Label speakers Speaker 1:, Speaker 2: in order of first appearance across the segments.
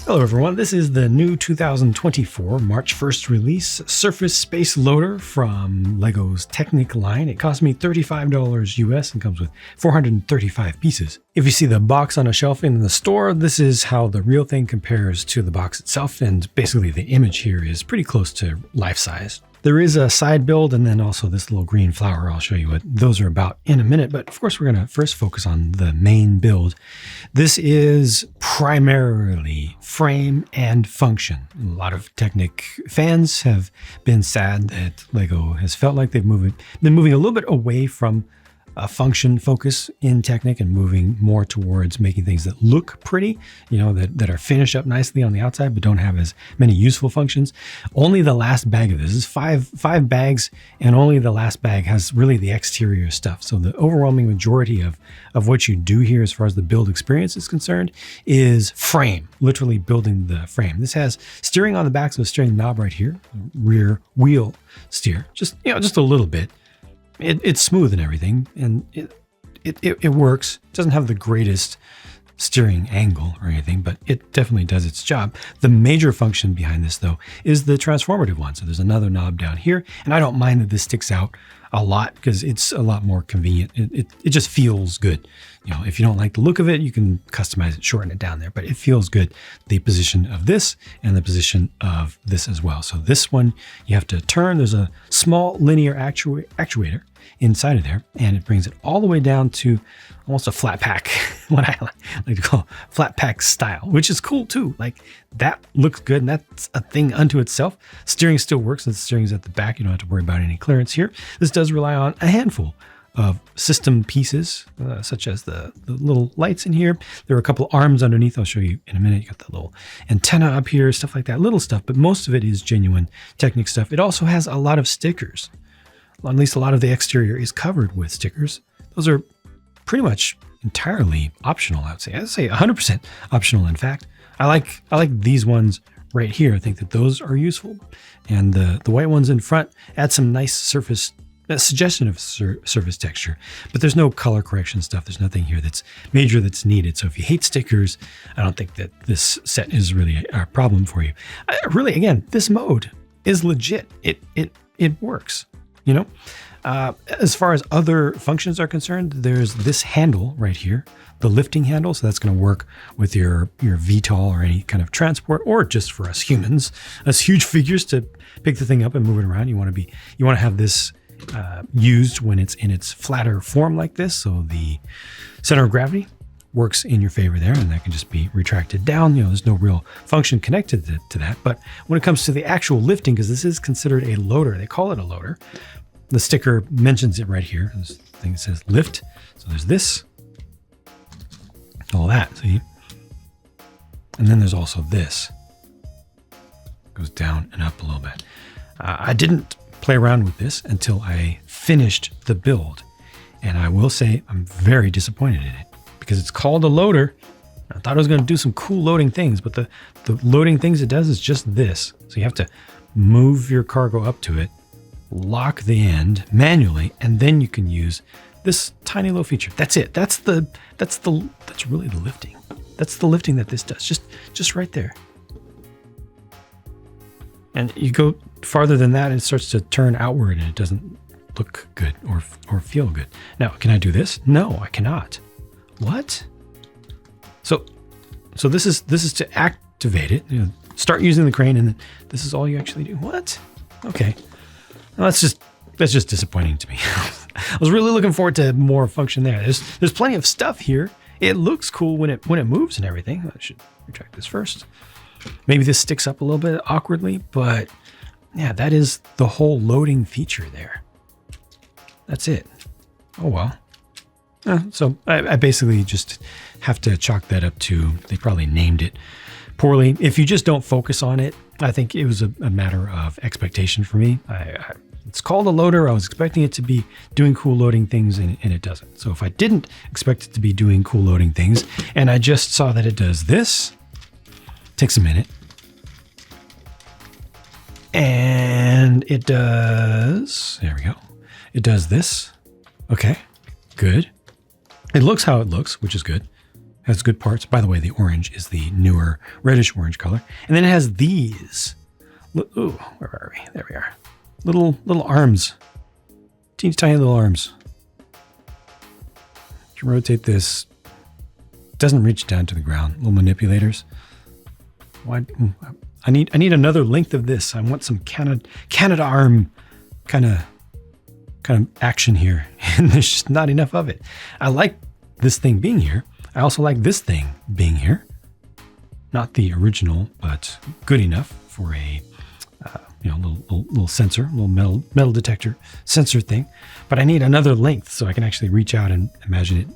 Speaker 1: Hello everyone, this is the new 2024 March 1st release Surface Space Loader from LEGO's Technic line. It cost me $35 US and comes with 435 pieces. If you see the box on a shelf in the store, this is how the real thing compares to the box itself, and basically the image here is pretty close to life-size. There is a side build and then also this little green flower. I'll show you what those are about in a minute, but of course we're going to first focus on the main build. This is primarily frame and function. A lot of Technic fans have been sad that LEGO has felt like they've been moving a little bit away from a function focus in Technic and moving more towards making things that look pretty, you know, that are finished up nicely on the outside, but don't have as many useful functions. Only the last bag of this is five bags, and only the last bag has really the exterior stuff. So the overwhelming majority of what you do here as far as the build experience is concerned is frame, literally building the frame. This has steering on the back, so the steering knob right here, rear wheel steer, just a little bit. It's smooth and everything, and it works. It doesn't have the greatest steering angle or anything, but it definitely does its job. The major function behind this, though, is the transformative one. So there's another knob down here, and I don't mind that this sticks out a lot because it's a lot more convenient. It just feels good. You know, if you don't like the look of it, you can customize it, shorten it down there, but it feels good. The position of this and the position of this as well. So this one you have to turn. There's a small linear actuator inside of there, and it brings it all the way down to almost a flat pack, what I like to call flat pack style, which is cool too. Like, that looks good, and that's a thing unto itself. Steering still works, and the steering's at the back. You don't have to worry about any clearance here. This does rely on a handful of system pieces, such as the little lights in here. There are a couple arms underneath. I'll show you in a minute. You got the little antenna up here, stuff like that, little stuff, but most of it is genuine Technic stuff. It also has a lot of stickers. At least a lot of the exterior is covered with stickers. Those are pretty much entirely optional, I'd say 100% optional. In fact, I like these ones right here. I think that those are useful, and the white ones in front add some nice surface, a suggestion of surface texture, but there's no color correction stuff. There's nothing here that's major that's needed. So if you hate stickers, I don't think that this set is really a problem for you. Really, again, this mode is legit. It works. You know, as far as other functions are concerned, there's this handle right here, the lifting handle. So that's going to work with your VTOL or any kind of transport, or just for us humans, as huge figures, to pick the thing up and move it around. You want to have this used when it's in its flatter form like this. So the center of gravity works in your favor there, and that can just be retracted down. You know, there's no real function connected to that. But when it comes to the actual lifting, because this is considered a loader, they call it a loader. The sticker mentions it right here. This thing that says lift. So there's this, all that, see? And then there's also this. Goes down and up a little bit. I didn't play around with this until I finished the build. And I will say I'm very disappointed in it, because it's called a loader. I thought it was going to do some cool loading things, but the loading things it does is just this. So you have to move your cargo up to it, lock the end manually, and then you can use this tiny little feature. That's it. That's really the lifting. That's the lifting that this does. Just right there. And you go farther than that, and it starts to turn outward, and it doesn't look good or feel good. Now, can I do this? No, I cannot. What? So this is to activate it. You know, start using the crane, and then this is all you actually do. What? Okay. Well, that's just disappointing to me. I was really looking forward to more function there. There's plenty of stuff here. It looks cool when it moves and everything. I should retract this first. Maybe this sticks up a little bit awkwardly, but yeah, that is the whole loading feature there. That's it. Oh well. So I basically just have to chalk that up to, they probably named it poorly. If you just don't focus on it, I think it was a matter of expectation for me. It's called a loader. I was expecting it to be doing cool loading things, and it doesn't. So if I didn't expect it to be doing cool loading things, and I just saw that it does this, takes a minute, and it does, there we go. It does this. Okay, good. It looks how it looks, which is good. Has good parts. By the way, the orange is the newer reddish orange color. And then it has these. Ooh, where are we? There we are. Little arms. Teeny tiny little arms. You rotate this. It doesn't reach down to the ground. Little manipulators. Why? I need another length of this. I want some Canada arm kind of action here. And there's just not enough of it. I like this thing being here. I also like this thing being here. Not the original, but good enough for a little sensor, little metal detector sensor thing. But I need another length so I can actually reach out and imagine it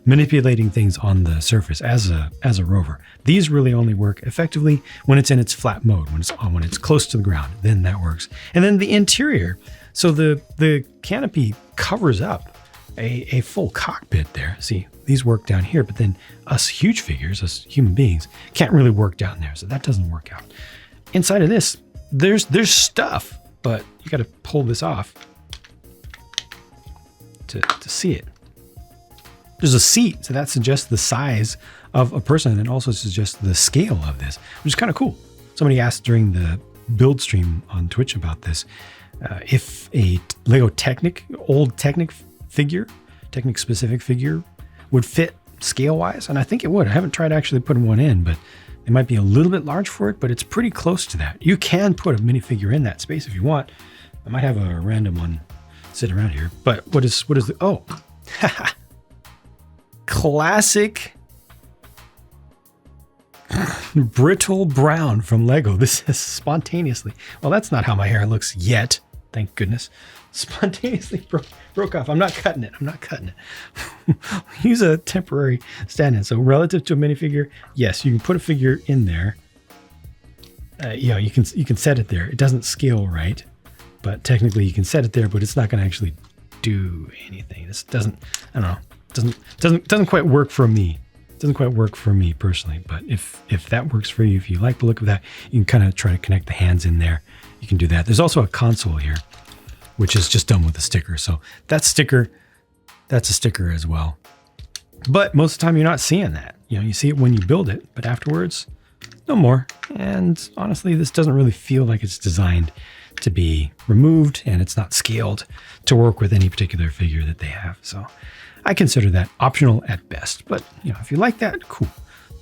Speaker 1: manipulating things on the surface as a rover. These really only work effectively when it's in its flat mode, when it's close to the ground. Then that works. And then the interior. So the canopy covers up a full cockpit there. See, these work down here, but then us huge figures, us human beings, can't really work down there. So that doesn't work out. Inside of this, there's stuff, but you got to pull this off to see it. There's a seat, so that suggests the size of a person and also suggests the scale of this, which is kind of cool. Somebody asked during the build stream on Twitch about this, if a Lego Technic, old Technic figure, Technic specific figure would fit scale-wise, and I think it would. I haven't tried actually putting one in, but it might be a little bit large for it, but it's pretty close to that. You can put a minifigure in that space if you want. I might have a random one sitting around here, but what is the, oh, classic brittle brown from Lego. This is spontaneously, well, that's not how my hair looks yet. Thank goodness. Spontaneously broke off. I'm not cutting it. Use a temporary stand-in. So relative to a minifigure, yes, you can put a figure in there. You can set it there. It doesn't scale right, but technically you can set it there, but it's not going to actually do anything. This doesn't, I don't know, doesn't quite work for me. Doesn't quite work for me personally, but if that works for you, if you like the look of that, you can kind of try to connect the hands in there. You can do that. There's also a console here, which is just done with a sticker. So that's a sticker as well. But most of the time you're not seeing that. You see it when you build it, but afterwards, no more. And honestly, this doesn't really feel like it's designed to be removed, and it's not scaled to work with any particular figure that they have. So I consider that optional at best. But if you like that, cool.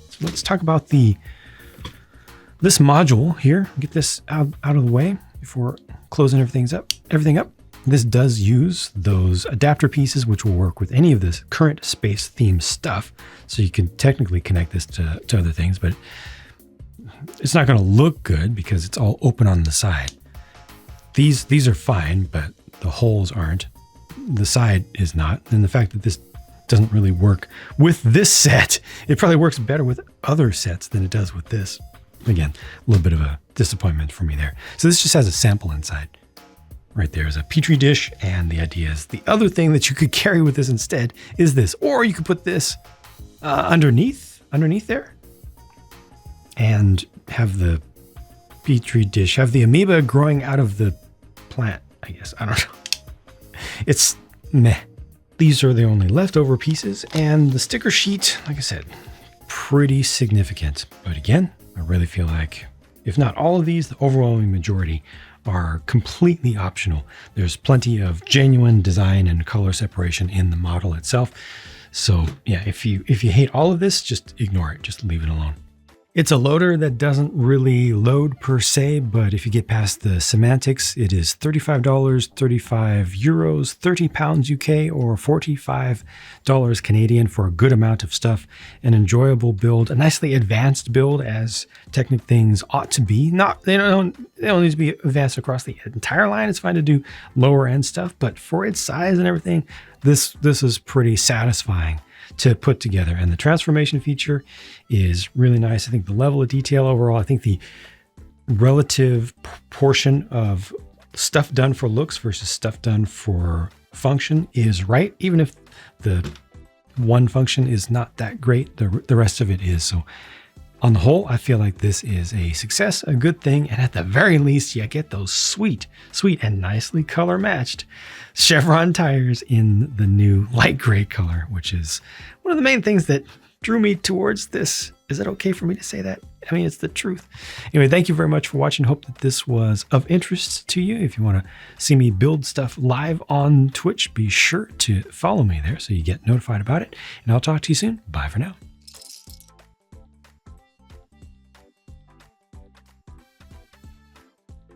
Speaker 1: So let's talk about this module here. Get this out of the way before closing everything up. This does use those adapter pieces, which will work with any of this current space theme stuff. So you can technically connect this to other things, but it's not going to look good because it's all open on the side. These are fine, but the holes aren't. The side is not. And the fact that this doesn't really work with this set, it probably works better with other sets than it does with this. Again, a little bit of a disappointment for me there. So this just has a sample inside. Right there is a petri dish, and the idea is the other thing that you could carry with this instead is this, or you could put this underneath there, and have the petri dish, have the amoeba growing out of the plant. I guess, I don't know. It's meh. These are the only leftover pieces, and the sticker sheet, like I said, pretty significant. But again, I really feel like, if not all of these, the overwhelming majority are completely optional. There's plenty of genuine design and color separation in the model itself. So yeah, if you hate all of this, just ignore it. Just leave it alone. It's a loader that doesn't really load per se, but if you get past the semantics, it is $35, 35 euros, 30 pounds UK, or $45 Canadian for a good amount of stuff. An enjoyable build, a nicely advanced build, as Technic things ought to be. They don't need to be advanced across the entire line. It's fine to do lower end stuff, but for its size and everything, this is pretty satisfying to put together. And the transformation feature is really nice. I think the level of detail overall, I think the relative portion of stuff done for looks versus stuff done for function is right. Even if the one function is not that great, the rest of it is. So on the whole, I feel like this is a success, a good thing. And at the very least, you get those sweet and nicely color matched Chevron tires in the new light gray color, which is one of the main things that drew me towards this. Is it okay for me to say that? I mean, it's the truth. Anyway, thank you very much for watching. Hope that this was of interest to you. If you want to see me build stuff live on Twitch, be sure to follow me there so you get notified about it. And I'll talk to you soon. Bye for now.